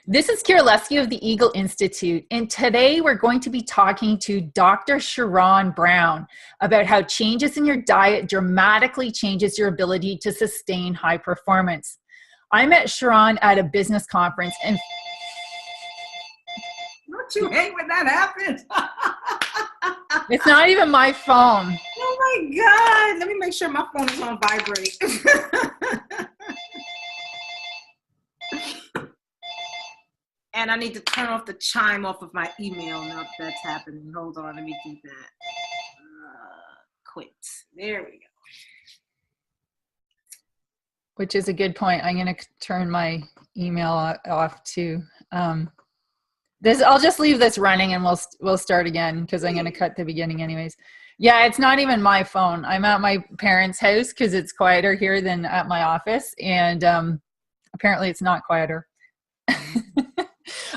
This is Kira Lesky of the Eagle Institute, and today we're going to be talking to Dr. Sharon Brown about how changes in your diet dramatically changes your ability to sustain high performance. I met Sheron at a business conference and don't you hate when that happens? it's not even my phone. Oh my God. Let me make sure my phone is on vibrate. And I need to turn off the chime off of my email now that's happening. Hold on, let me do that. Quit. There we go. Which is a good point. I'm going to turn my email off too. I'll just leave this running and we'll start again because I'm going to cut the beginning anyways. Yeah, it's not even my phone. I'm at my parents' house because it's quieter here than at my office, and apparently it's not quieter.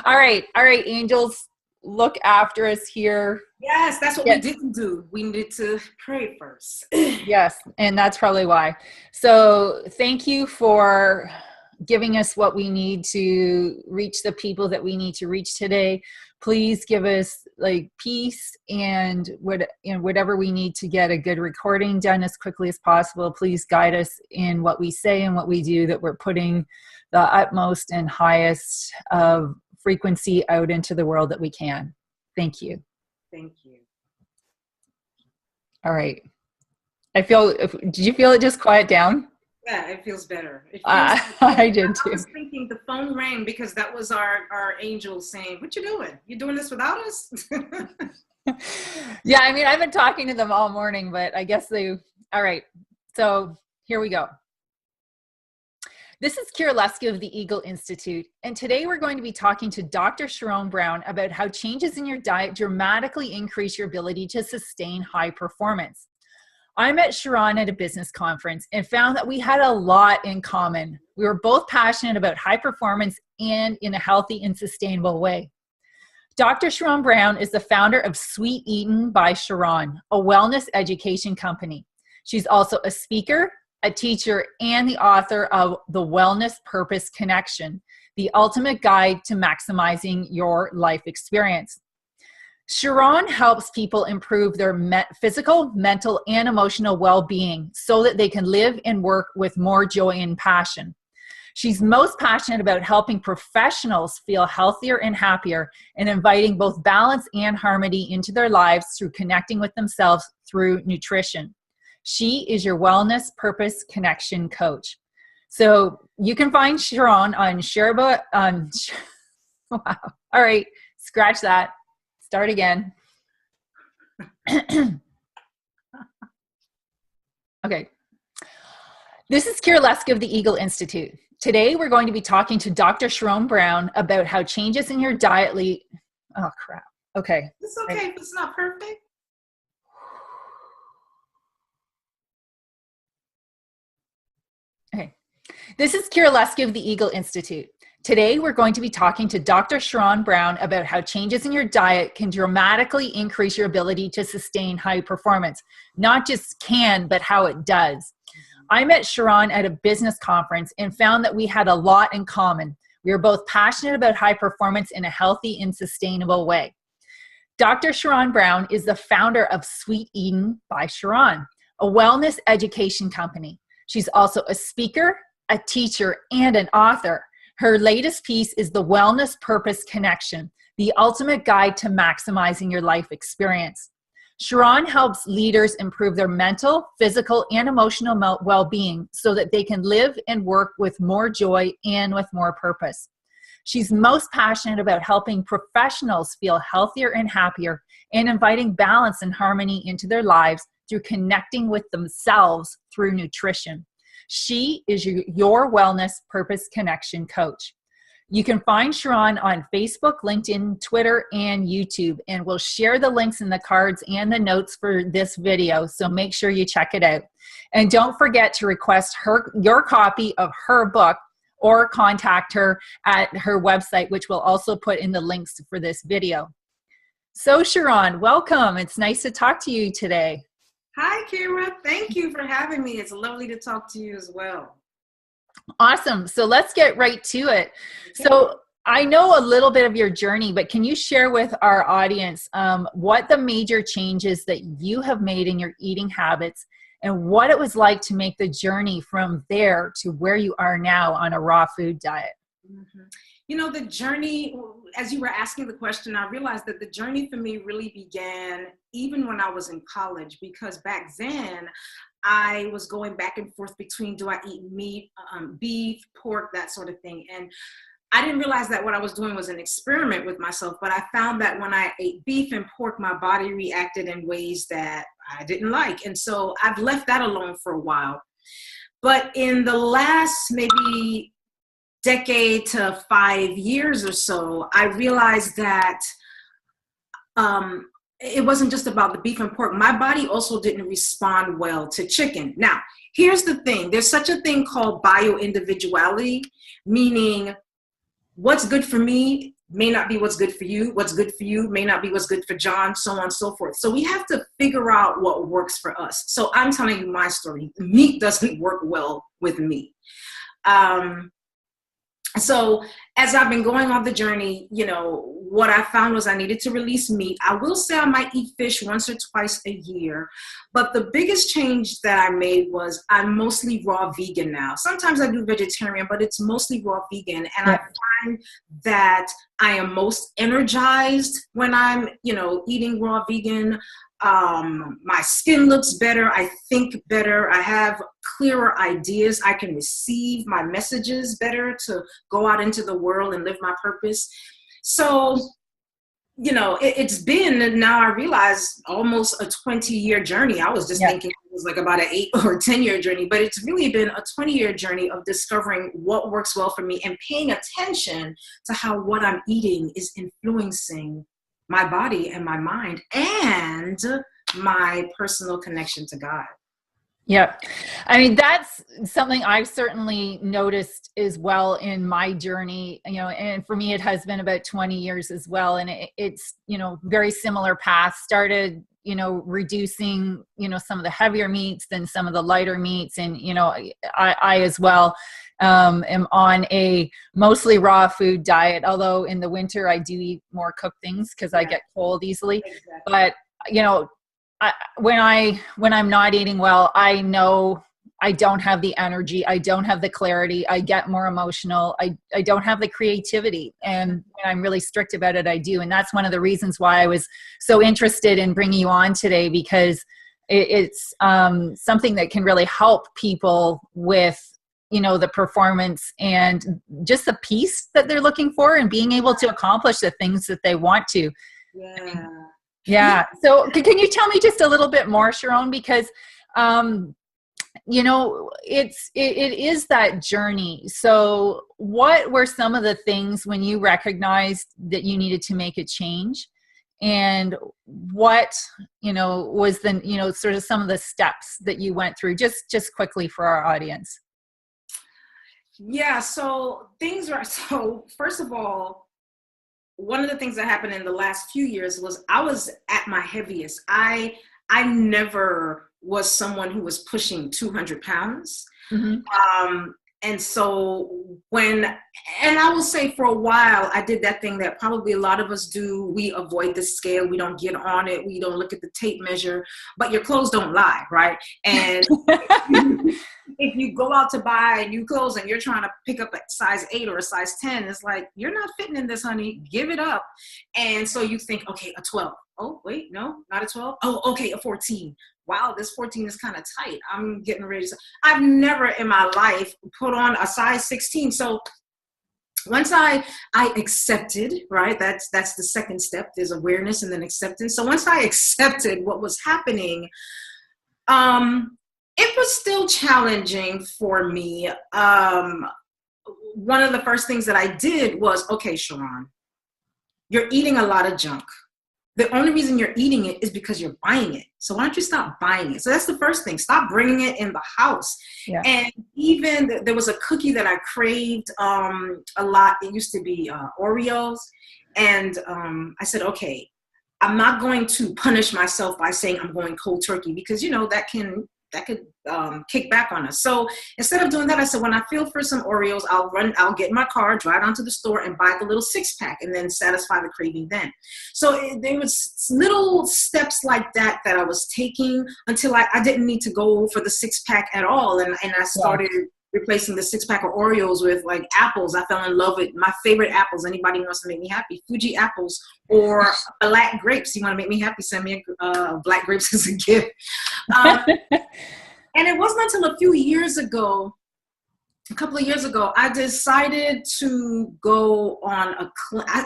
All right, angels, look after us here. Yes, that's what we didn't do. We needed to pray first. Yes, and that's probably why. So thank you for giving us what we need to reach the people that we need to reach today. Please give us peace and whatever we need to get a good recording done as quickly as possible. Please guide us in what we say and what we do, that we're putting the utmost and highest of frequency out into the world that we can. Thank you. Thank you. All right. Did you feel it just quiet down? Yeah, it feels better. I did too. I was thinking the phone rang because that was our angel saying, "What you doing? You doing this without us?" Yeah, I mean, I've been talking to them all morning, but I guess all right. So here we go. This is Kira Lesky of the Eagle Institute, and today we're going to be talking to Dr. Sharon Brown about how changes in your diet dramatically increase your ability to sustain high performance. I met Sheron at a business conference and found that we had a lot in common. We were both passionate about high performance and in a healthy and sustainable way. Dr. Sharon Brown is the founder of Sweet Eaten by Sheron, a wellness education company. She's also a speaker, a teacher, and the author of The Wellness Purpose Connection, the ultimate guide to maximizing your life experience. Sheron helps people improve their physical, mental, and emotional well-being so that they can live and work with more joy and passion. She's most passionate about helping professionals feel healthier and happier and inviting both balance and harmony into their lives through connecting with themselves through nutrition. She is your Wellness Purpose Connection coach. So you can find Sheron on wow. All right, scratch that. Start again. Okay. This is Kira Lesky of the Eagle Institute. Today, we're going to be talking to Dr. Sharon Brown about how changes in your diet Oh, crap. Okay. It's okay if it's not perfect. Okay. This is Kira Lesky of the Eagle Institute. Today, we're going to be talking to Dr. Sharon Brown about how changes in your diet can dramatically increase your ability to sustain high performance. Not just can, but how it does. I met Sheron at a business conference and found that we had a lot in common. We were both passionate about high performance in a healthy and sustainable way. Dr. Sharon Brown is the founder of Sweet Eaten by Sheron, a wellness education company. She's also a speaker, a teacher, and an author. Her latest piece is The Wellness Purpose Connection, the ultimate guide to maximizing your life experience. Sheron helps leaders improve their mental, physical, and emotional well-being so that they can live and work with more joy and with more purpose. She's most passionate about helping professionals feel healthier and happier and inviting balance and harmony into their lives through connecting with themselves through nutrition. She is your Wellness Purpose Connection coach. You can find Sheron on Facebook, LinkedIn, Twitter, and YouTube, and we'll share the links in the cards and the notes for this video, so make sure you check it out. And don't forget to request your copy of her book or contact her at her website, which we'll also put in the links for this video. So Sheron, welcome. It's nice to talk to you today. Hi, Kira. Thank you for having me. It's lovely to talk to you as well. Awesome. So let's get right to it. So I know a little bit of your journey, but can you share with our audience what the major changes that you have made in your eating habits and what it was like to make the journey from there to where you are now on a raw food diet? Mm-hmm. You know, the journey, as you were asking the question, I realized that the journey for me really began even when I was in college, because back then I was going back and forth between, do I eat meat, beef, pork, that sort of thing. And I didn't realize that what I was doing was an experiment with myself, but I found that when I ate beef and pork, my body reacted in ways that I didn't like. And so I've left that alone for a while. But in the last maybe decade to 5 years or so, I realized that it wasn't just about the beef and pork. My body also didn't respond well to chicken. Now, here's the thing. There's such a thing called bioindividuality, meaning what's good for me may not be what's good for you. What's good for you may not be what's good for John, so on and so forth. So we have to figure out what works for us. So I'm telling you my story. Meat doesn't work well with me. So as I've been going on the journey, you know, what I found was I needed to release meat. I will say I might eat fish once or twice a year, but the biggest change that I made was I'm mostly raw vegan now. Sometimes I do vegetarian, but it's mostly raw vegan. And I find that I am most energized when I'm, you know, eating raw vegan. My skin looks better. I think better. I have clearer ideas. I can receive my messages better to go out into the world and live my purpose. So, you know, it's been, now I realize, almost a 20-year journey. I was just thinking it was like about an 8 or 10-year journey, but it's really been a 20-year journey of discovering what works well for me and paying attention to how what I'm eating is influencing my body and my mind and my personal connection to God. Yeah. I mean, that's something I've certainly noticed as well in my journey, you know, and for me, it has been about 20 years as well. And it's, you know, very similar path. Started, you know, reducing, you know, some of the heavier meats than some of the lighter meats. And, you know, I as well am on a mostly raw food diet, although in the winter I do eat more cooked things because I get cold easily. Exactly. But, you know, when I'm not eating well, I know I don't have the energy. I don't have the clarity. I get more emotional. I don't have the creativity. And when I'm really strict about it, I do. And that's one of the reasons why I was so interested in bringing you on today, because it's something that can really help people with, you know, the performance and just the peace that they're looking for and being able to accomplish the things that they want to. Yeah. Yeah. So can you tell me just a little bit more, Sheron? Because, you know, it is that journey. So what were some of the things when you recognized that you needed to make a change, and what, you know, was the, you know, sort of some of the steps that you went through, just quickly for our audience? Yeah. So first of all, one of the things that happened in the last few years was I was at my heaviest. I never was someone who was pushing 200 pounds. Mm-hmm. And so and I will say for a while, I did that thing that probably a lot of us do. We avoid the scale. We don't get on it. We don't look at the tape measure, but your clothes don't lie, right? And if you go out to buy new clothes and you're trying to pick up a size 8 or a size 10, it's like, you're not fitting in this, honey. Give it up. And so you think, okay, a 12. Oh, wait, no, not a 12. Oh, okay, a 14. Wow, this 14 is kind of tight. I'm getting ready. I've never in my life put on a size 16. So once I accepted, right, that's the second step. There's awareness and then acceptance. So once I accepted what was happening, it was still challenging for me. One of the first things that I did was, okay, Sheron, you're eating a lot of junk. The only reason you're eating it is because you're buying it. So why don't you stop buying it? So that's the first thing. Stop bringing it in the house. Yeah. And even there was a cookie that I craved a lot. It used to be Oreos. And I said, okay, I'm not going to punish myself by saying I'm going cold turkey, because, you know, that can kick back on us. So instead of doing that, I said, when I feel for some Oreos, I'll get in my car, drive down to the store and buy the little 6-pack and then satisfy the craving then. So there was little steps like that I was taking until I didn't need to go for the 6-pack at all. And I started replacing the 6-pack of Oreos with like apples. I fell in love with my favorite apples. Anybody who wants to make me happy, Fuji apples or black grapes. You want to make me happy, send me black grapes as a gift. And it wasn't until a couple of years ago, I decided to go on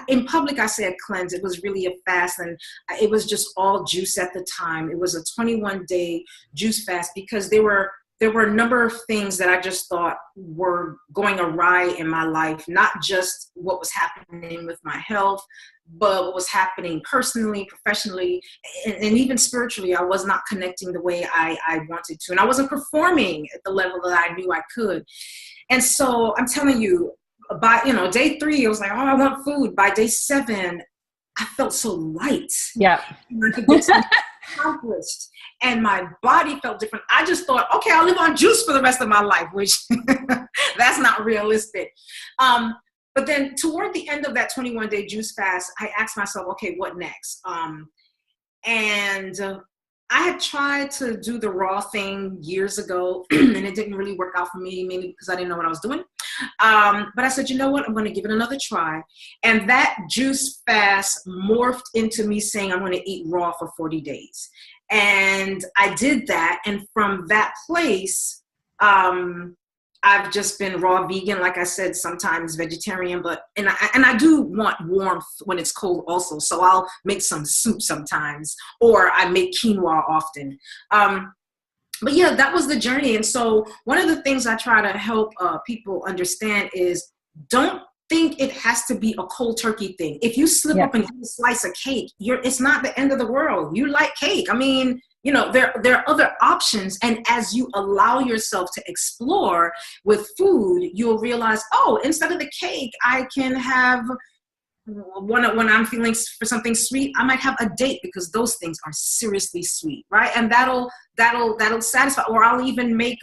in public, I say a cleanse. It was really a fast, and it was just all juice at the time. It was a 21-day juice fast because there were a number of things that I just thought were going awry in my life, not just what was happening with my health, but what was happening personally, professionally, and even spiritually. I was not connecting the way I wanted to, and I wasn't performing at the level that I knew I could. And so I'm telling you, by day 3, I was like, oh, I want food. By day 7, I felt so light. Yeah. I could get something accomplished. And my body felt different. I just thought, okay, I'll live on juice for the rest of my life, which that's not realistic. But then toward the end of that 21-day juice fast, I asked myself, okay, what next? I had tried to do the raw thing years ago, and it didn't really work out for me, maybe because I didn't know what I was doing. But I said, you know what? I'm going to give it another try. And that juice fast morphed into me saying I'm going to eat raw for 40 days. And I did that. And from that place, I've just been raw vegan, like I said, sometimes vegetarian, and I do want warmth when it's cold also. So I'll make some soup sometimes, or I make quinoa often. But yeah, that was the journey. And so one of the things I try to help people understand is don't think it has to be a cold turkey thing. If you slip up and eat a slice of cake, it's not the end of the world. You like cake. I mean, there are other options. And as you allow yourself to explore with food, you'll realize, oh, instead of the cake, I can have when I'm feeling for something sweet, I might have a date because those things are seriously sweet, right? And that'll satisfy. Or I'll even make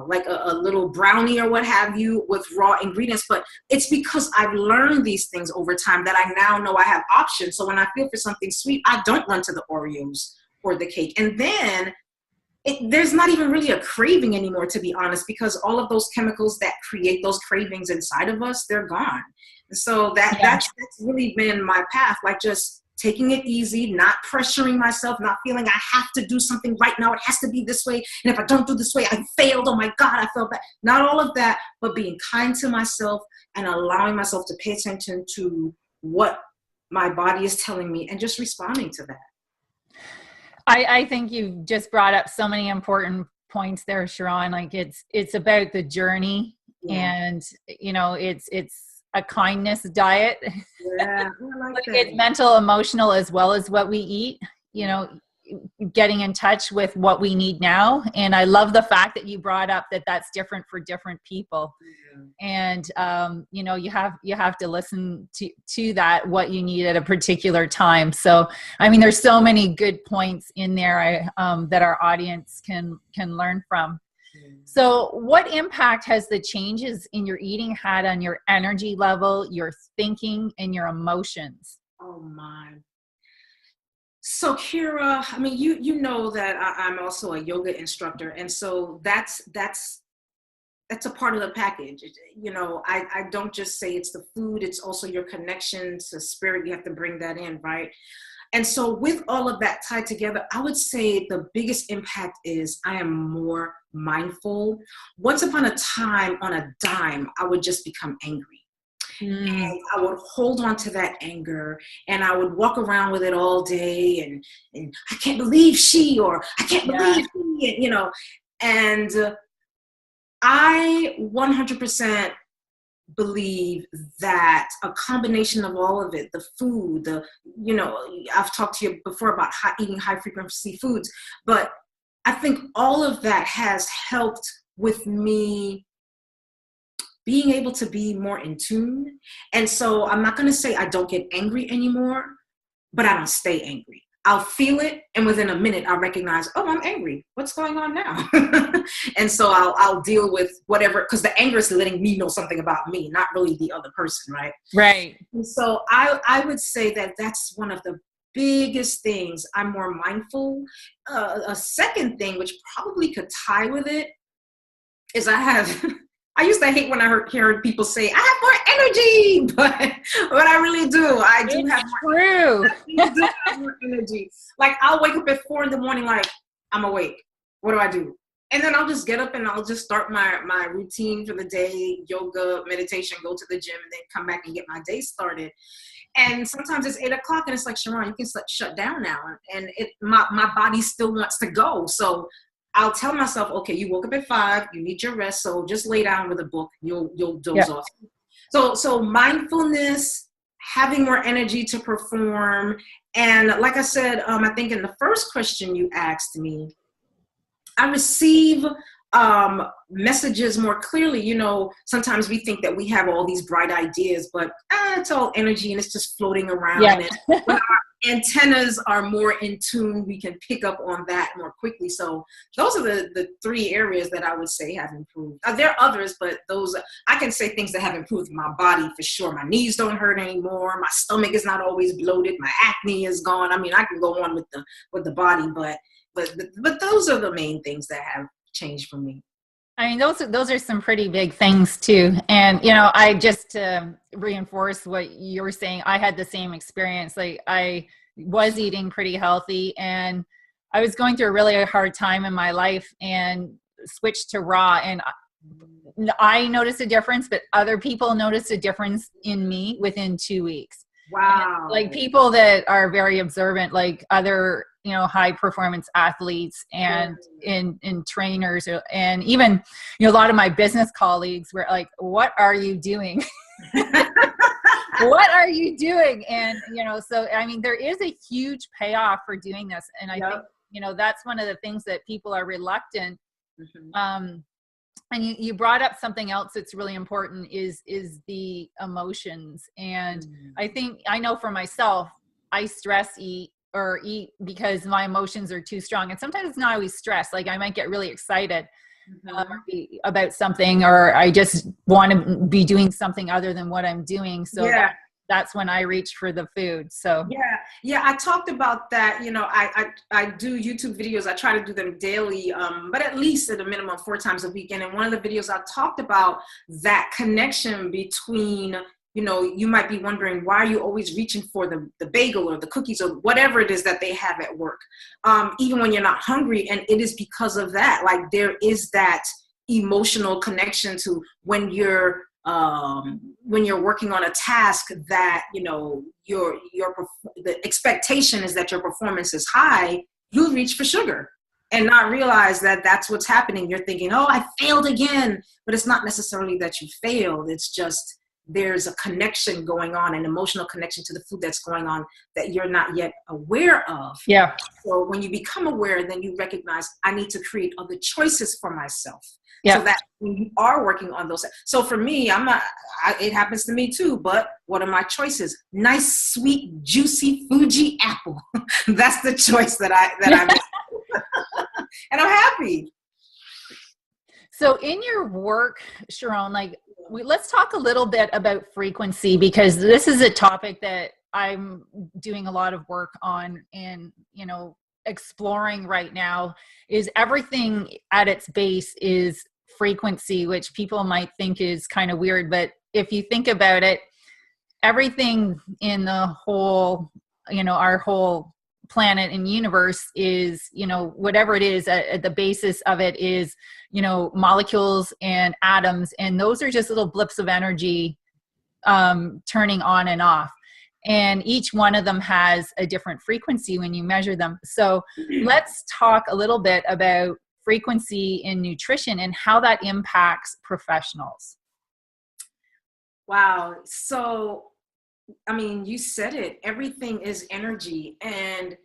like a little brownie or what have you with raw ingredients. But it's because I've learned these things over time that I now know I have options. So when I feel for something sweet, I don't run to the Oreos or the cake. And then there's not even really a craving anymore, to be honest, because all of those chemicals that create those cravings inside of us, they're gone. And so that's really been my path, like just taking it easy, not pressuring myself, not feeling I have to do something right now. It has to be this way. And if I don't do this way, I failed. Oh my God, I felt bad. Not all of that, but being kind to myself and allowing myself to pay attention to what my body is telling me and just responding to that. I think you just brought up so many important points there, Sheron. Like it's about the journey, and it's a kindness diet. Yeah, I like that. It's mental, emotional, as well as what we eat. Getting in touch with what we need now. And I love the fact that you brought up that that's different for different people. And, you have to listen to that, what you need at a particular time. So, I mean, there's so many good points in there that our audience can learn from. So what impact has the changes in your eating had on your energy level, your thinking, and your emotions? Oh my. So Kira, I mean, you know that I'm also a yoga instructor. And so that's a part of the package. I don't just say it's the food, it's also your connection to spirit. You have to bring that in, right? And so with all of that tied together, I would say the biggest impact is I am more mindful. Once upon a time, on a dime, I would just become angry. And I would hold on to that anger and I would walk around with it all day and I can't believe she, or I can't believe he, and I 100% believe that a combination of all of it, the food, I've talked to you before about eating high frequency foods, but I think all of that has helped with me being able to be more in tune. And so I'm not going to say I don't get angry anymore, but I don't stay angry. I'll feel it, and within a minute, I'll recognize, oh, I'm angry. What's going on now? And so I'll deal with whatever, because the anger is letting me know something about me, not really the other person, right? Right. And so I would say that that's one of the biggest things. I'm more mindful. A second thing, which probably could tie with it, is I used to hate when I heard people say, I have more energy, but I really do. I do have more energy. Like, I'll wake up at 4 a.m, like, I'm awake. What do I do? And then I'll just get up and I'll just start my routine for the day, yoga, meditation, go to the gym, and then come back and get my day started. And sometimes it's 8 o'clock and it's like, Sheron, you can shut down now. And my body still wants to go. So I'll tell myself, okay, you woke up at 5, you need your rest, so just lay down with a book, you'll doze off. So mindfulness, having more energy to perform, and like I said, I think in the first question you asked me, I receive messages more clearly. You know, sometimes we think that we have all these bright ideas, but it's all energy and it's just floating around. Yeah. And when our antennas are more in tune, we can pick up on that more quickly. So those are the 3 areas that I would say have improved. There are others, but those, I can say things that have improved in my body for sure. My knees don't hurt anymore. My stomach is not always bloated. My acne is gone. I mean, I can go on with the body, but those are the main things that have changed for me. I mean, those are some pretty big things too. And, you know, I just to reinforce what you were saying, I had the same experience. Like, I was eating pretty healthy and I was going through a really hard time in my life and switched to raw. And I noticed a difference, but other people noticed a difference in me within 2 weeks. Wow. And, like, people that are very observant, like other, you know, high performance athletes and in trainers, and even, you know, a lot of my business colleagues were like, what are you doing? What are you doing? And, you know, so, I mean, there is a huge payoff for doing this. And I think, you know, that's one of the things that people are reluctant. And you brought up something else that's really important is the emotions. And I think, I know for myself, I stress eat because my emotions are too strong. And sometimes it's not always stress. Like, I might get really excited about something, or I just want to be doing something other than what I'm doing. So that's when I reach for the food. So yeah, I talked about that. You know, I do YouTube videos. I try to do them daily, but at least at a minimum 4 times a week. And in one of the videos, I talked about that connection between, you know, you might be wondering, why are you always reaching for the bagel or the cookies or whatever it is that they have at work, even when you're not hungry. And it is because of that. Like, there is that emotional connection to when you're working on a task that, you know, the expectation is that your performance is high, you'll reach for sugar and not realize that that's what's happening. You're thinking, oh, I failed again, but it's not necessarily that you failed. It's just, there's a connection going on, an emotional connection to the food that's going on that you're not yet aware of. Yeah. So when you become aware, then you recognize, I need to create other choices for myself. Yeah. So that when you are working on those. So for me, it happens to me too, but what are my choices? Nice, sweet, juicy Fuji apple. That's the choice that I make. And I'm happy. So in your work, Sheron, like, let's talk a little bit about frequency, because this is a topic that I'm doing a lot of work on and, you know, exploring right now. Is everything at its base is frequency, which people might think is kind of weird. But if you think about it, everything in the whole, you know, our whole planet and universe is, you know, whatever it is at the basis of it is, you know, molecules and atoms, and those are just little blips of energy turning on and off, and each one of them has a different frequency when you measure them. So let's talk a little bit about frequency in nutrition and how that impacts professionals. Wow. So, I mean, you said it, everything is energy. And,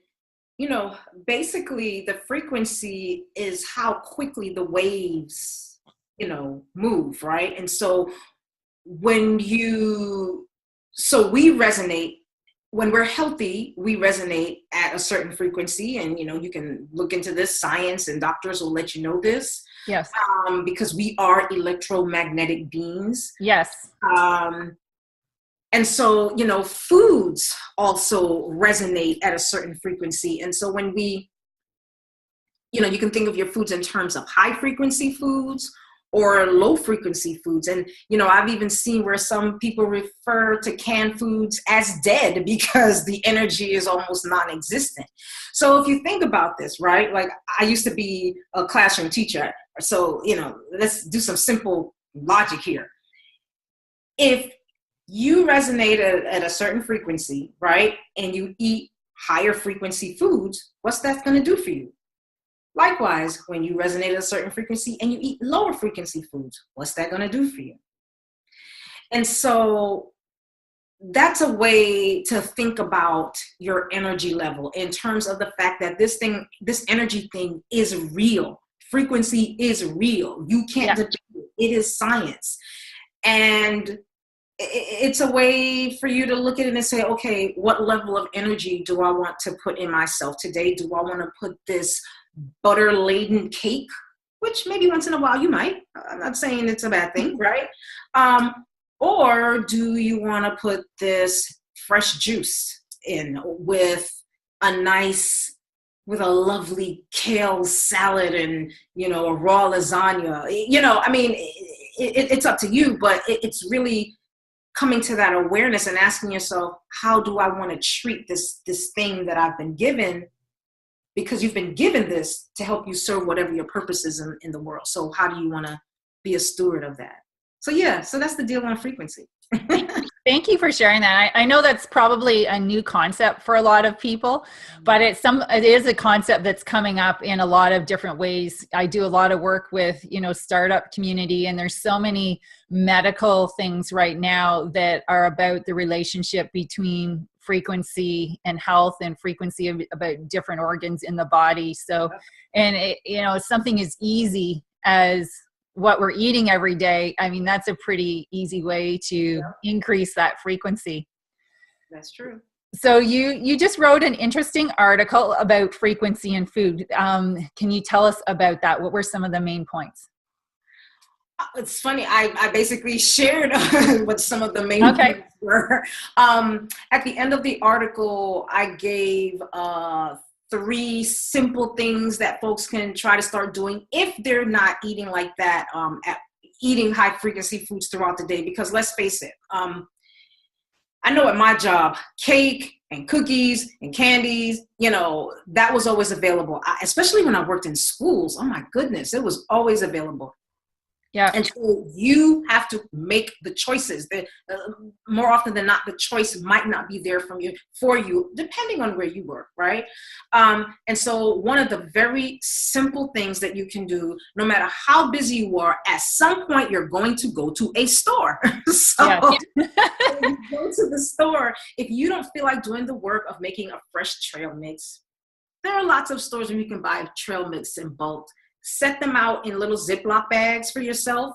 you know, basically the frequency is how quickly the waves, you know, move, right? And so we resonate when we're healthy, we resonate at a certain frequency. And, you can look into this, science and doctors will let you know this. Yes. Because we are electromagnetic beings. Yes. And so, foods also resonate at a certain frequency. And so when we, you can think of your foods in terms of high frequency foods or low frequency foods. And, I've even seen where some people refer to canned foods as dead because the energy is almost non-existent. So if you think about this, right, like I used to be a classroom teacher. So, let's do some simple logic here. If you resonate at a certain frequency, right, and you eat higher frequency foods, what's that going to do for you? Likewise, when you resonate at a certain frequency and you eat lower frequency foods, what's that going to do for you? And so that's a way to think about your energy level in terms of the fact that this energy thing is real. Frequency is real. You can't debate it. It is science. And it's a way for you to look at it and say, okay, what level of energy do I want to put in myself today? Do I want to put this butter-laden cake, which maybe once in a while you might. I'm not saying it's a bad thing, right? Or do you want to put this fresh juice in with a lovely kale salad and, a raw lasagna? It's up to you, but it's really coming to that awareness and asking yourself, how do I want to treat this thing that I've been given? Because you've been given this to help you serve whatever your purpose is in the world. So how do you want to be a steward of that? So that's the deal on frequency. Thank you for sharing that. I know that's probably a new concept for a lot of people, but it is a concept that's coming up in a lot of different ways. I do a lot of work with, startup community, and there's so many medical things right now that are about the relationship between frequency and health and frequency about different organs in the body. So, and something as easy as what we're eating every day, I mean, that's a pretty easy way to increase that frequency. That's true. So you just wrote an interesting article about frequency in food. Can you tell us about that? What were some of the main points? It's funny. I basically shared what some of the main points were. At the end of the article, I gave 3 simple things that folks can try to start doing if they're not eating like that, eating high frequency foods throughout the day. Because let's face it, I know at my job, cake and cookies and candies, that was always available. Especially when I worked in schools. Oh my goodness, it was always available. Yeah. And so you have to make the choices. More often than not, the choice might not be there for you, depending on where you work, right? And so one of the very simple things that you can do, no matter how busy you are, at some point you're going to go to a store. So when you go to the store, if you don't feel like doing the work of making a fresh trail mix, there are lots of stores where you can buy trail mix in bulk. Set them out in little Ziploc bags for yourself.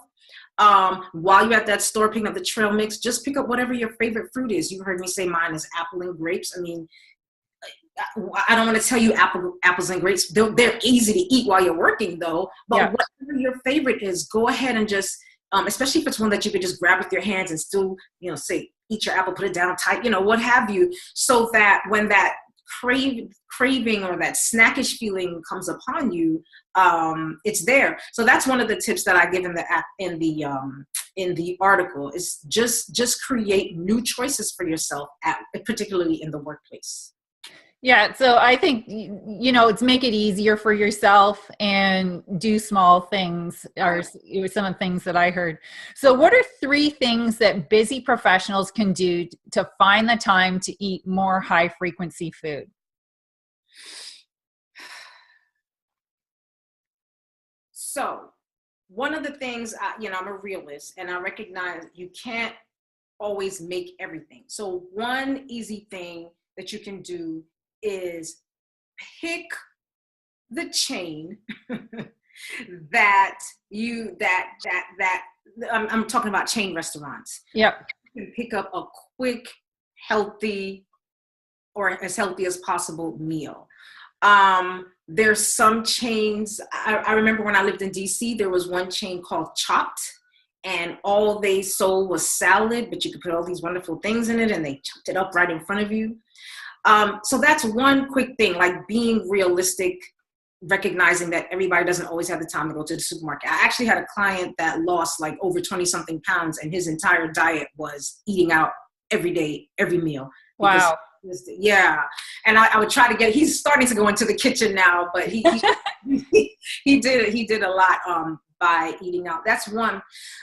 While you're at that store picking up the trail mix, just pick up whatever your favorite fruit is. You heard me say mine is apple and grapes. I mean, I don't want to tell you apples and grapes. They're easy to eat while you're working, though. But whatever your favorite is, go ahead and just, especially if it's one that you could just grab with your hands and still, say, eat your apple, put it down tight, what have you, so that when that craving or that snackish feeling comes upon you, it's there. So that's one of the tips that I give in the article, is just create new choices for yourself, particularly in the workplace. Yeah, so I think, it's make it easier for yourself and do small things are some of the things that I heard. So what are 3 things that busy professionals can do to find the time to eat more high frequency food? So one of the things, I'm a realist and I recognize you can't always make everything. So one easy thing that you can do is pick the chain that I'm talking about chain restaurants. Yep. You can pick up a quick, healthy or as healthy as possible meal. There's some chains. I remember when I lived in DC, there was one chain called Chopped, and all they sold was salad, but you could put all these wonderful things in it, and they chopped it up right in front of you. So that's one quick thing, like being realistic, recognizing that everybody doesn't always have the time to go to the supermarket. I actually had a client that lost like over 20 something pounds, and his entire diet was eating out every day, every meal. Wow. Yeah. And I would try to he's starting to go into the kitchen now, but he did a lot by eating out. That's one.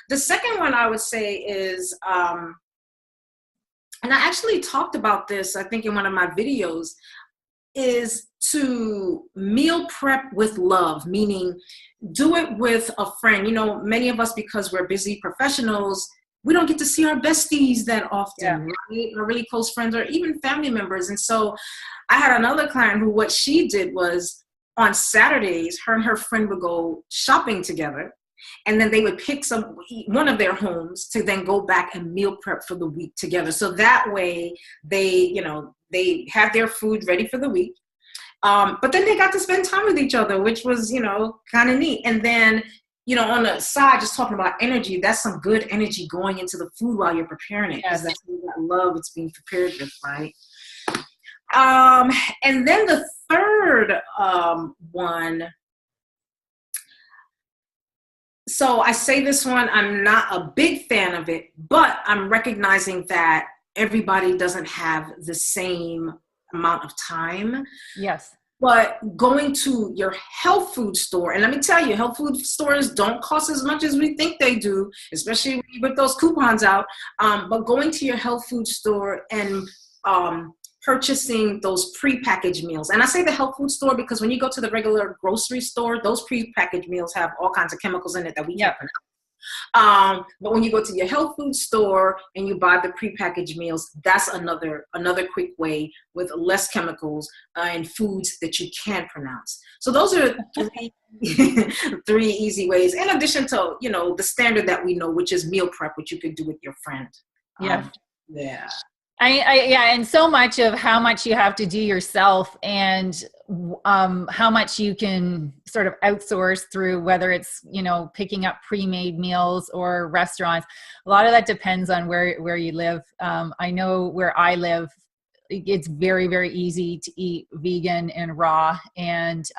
The second one I would say is, and I actually talked about this, I think in one of my videos, is to meal prep with love, meaning do it with a friend. You know, many of us, because we're busy professionals, we don't get to see our besties that often, right? Or really close friends or even family members. And so I had another client who, what she did was on Saturdays, her and her friend would go shopping together, and then they would pick one of their homes to then go back and meal prep for the week together. So that way they have their food ready for the week. But then they got to spend time with each other, which was, kind of neat. And then, on the side, just talking about energy, that's some good energy going into the food while you're preparing it. Because that's that love it's being prepared with, right? And then the third one. So I say this one, I'm not a big fan of it, but I'm recognizing that everybody doesn't have the same amount of time. Yes. But going to your health food store, and let me tell you, health food stores don't cost as much as we think they do, especially when you put those coupons out. But going to your health food store and purchasing those prepackaged meals. And I say the health food store because when you go to the regular grocery store, those prepackaged meals have all kinds of chemicals in it that we can't pronounce. But when you go to your health food store and you buy the prepackaged meals, that's another quick way with less chemicals and foods that you can pronounce. So those are three easy ways, in addition to, the standard that we know, which is meal prep, which you could do with your friend. Yeah. Yeah. And so much of how much you have to do yourself and how much you can sort of outsource through, whether it's, picking up pre-made meals or restaurants. A lot of that depends on where you live. I know where I live, it's very, very easy to eat vegan and raw, and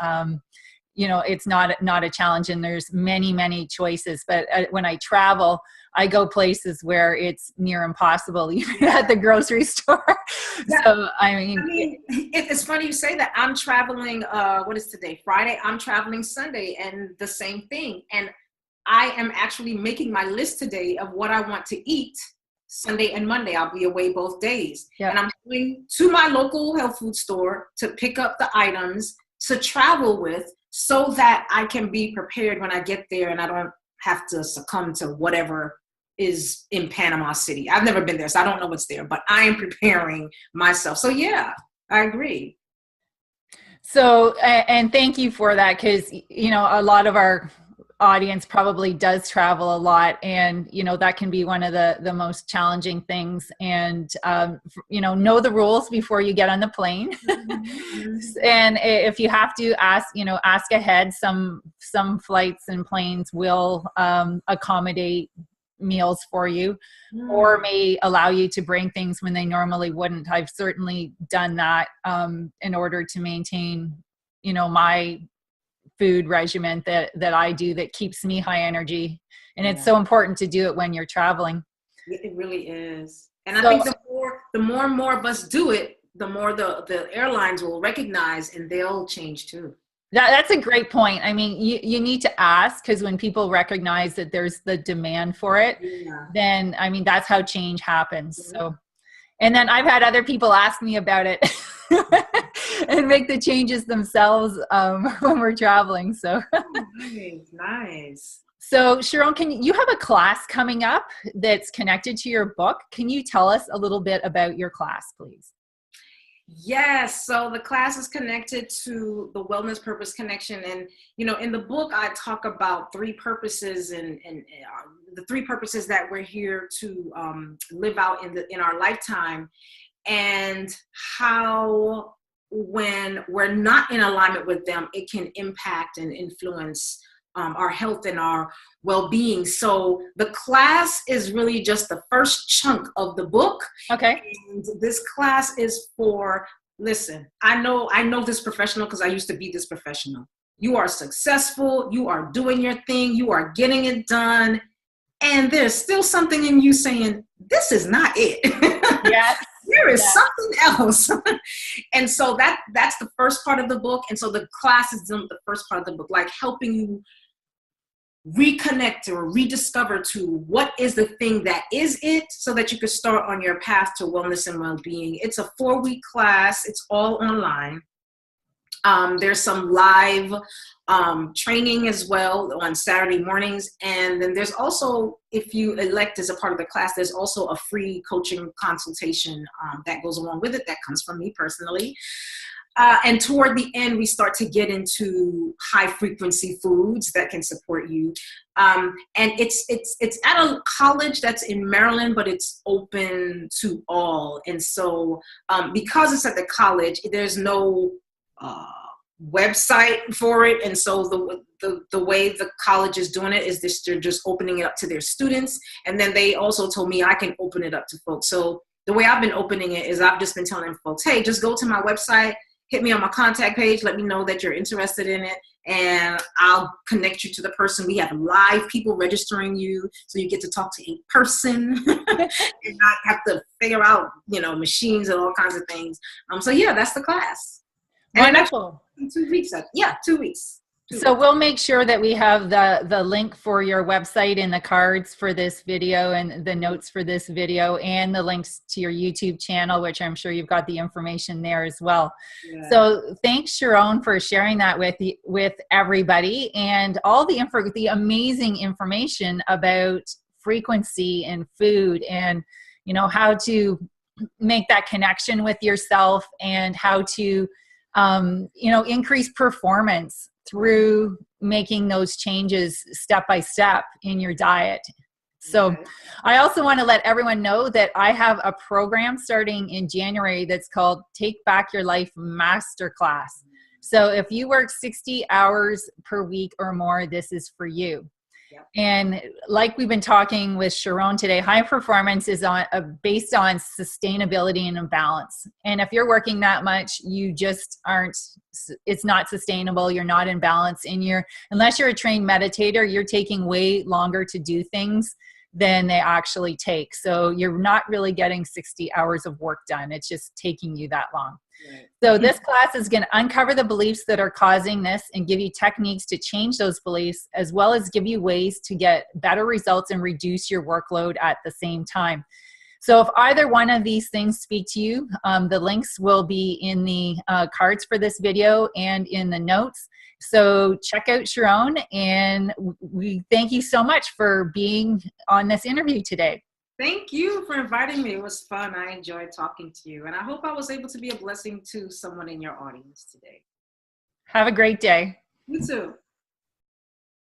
it's not a challenge, and there's many, many choices. But when I travel, I go places where it's near impossible, even at the grocery store. Yeah. So, it's funny you say that. I'm traveling, what is today? Friday. I'm traveling Sunday, and the same thing. And I am actually making my list today of what I want to eat Sunday and Monday. I'll be away both days. Yeah. And I'm going to my local health food store to pick up the items to travel with, so that I can be prepared when I get there and I don't have to succumb to whatever is in Panama City. I've never been there, so I don't know what's there, but I am preparing myself. So yeah, I agree. So, and thank you for that, because, a lot of our audience probably does travel a lot, and, that can be one of the most challenging things. And, know the rules before you get on the plane. And if you have to ask ahead, some flights and planes will accommodate meals for you, or may allow you to bring things when they normally wouldn't. I've certainly done that in order to maintain, my food regimen that I do, that keeps me high energy. And it's so important to do it when you're traveling. It really is. And I think the more and more of us do it, the more the airlines will recognize, and they'll change too. That's a great point. I mean, you need to ask, because when people recognize that there's the demand for it, then, that's how change happens. So, and then I've had other people ask me about it and make the changes themselves when we're traveling. So nice. So Sheron, you have a class coming up that's connected to your book. Can you tell us a little bit about your class, please? Yes. So the class is connected to the Wellness Purpose Connection. And, in the book, I talk about three purposes and the three purposes that we're here to live out in our lifetime. and how when we're not in alignment with them, it can impact and influence our health and our well-being. So the class is really just the first chunk of the book. Okay. And this class is for, listen, I know this professional because I used to be this professional. You are successful, you are doing your thing, you are getting it done, and there's still something in you saying, this is not it. Yes. There is something else. And so that's the first part of the book. And so the class is the first part of the book, like helping you reconnect or rediscover to what is the thing that is it, so that you can start on your path to wellness and well-being. It's a 4-week class. It's all online. There's some live training as well on Saturday mornings. And then there's also, if you elect as a part of the class, there's also a free coaching consultation that goes along with it. That comes from me personally. And toward the end, we start to get into high frequency foods that can support you. And it's at a college that's in Maryland, but it's open to all. And so because it's at the college, there's no website for it. And so the way the college is doing it is they're just opening it up to their students. And then they also told me I can open it up to folks. So the way I've been opening it is I've just been telling folks, hey, just go to my website, hit me on my contact page, let me know that you're interested in it, and I'll connect you to the person. We have live people registering you, so you get to talk to a person and not have to figure out, machines and all kinds of things. So yeah, that's the class. Wonderful. And 2 weeks. 2 weeks. So we'll make sure that we have the link for your website in the cards for this video and the notes for this video, and the links to your YouTube channel, which I'm sure you've got the information there as well. Yeah. So thanks, Sheron, for sharing that with everybody, and all the amazing information about frequency and food, and how to make that connection with yourself, and how to increase performance through making those changes step by step in your diet. So I also want to let everyone know that I have a program starting in January that's called Take Back Your Life Masterclass. So if you work 60 hours per week or more, this is for you. And like we've been talking with Sheron today, high performance is based on sustainability and balance. And if you're working that much, you just aren't, it's not sustainable. You're not in balance. Unless you're a trained meditator, you're taking way longer to do things than they actually take. So you're not really getting 60 hours of work done. It's just taking you that long. Right. So this class is going to uncover the beliefs that are causing this and give you techniques to change those beliefs, as well as give you ways to get better results and reduce your workload at the same time. So if either one of these things speak to you, the links will be in the cards for this video and in the notes. So check out Sheron, and we thank you so much for being on this interview today. Thank you for inviting me. It was fun. I enjoyed talking to you, and I hope I was able to be a blessing to someone in your audience today. Have a great day. You too.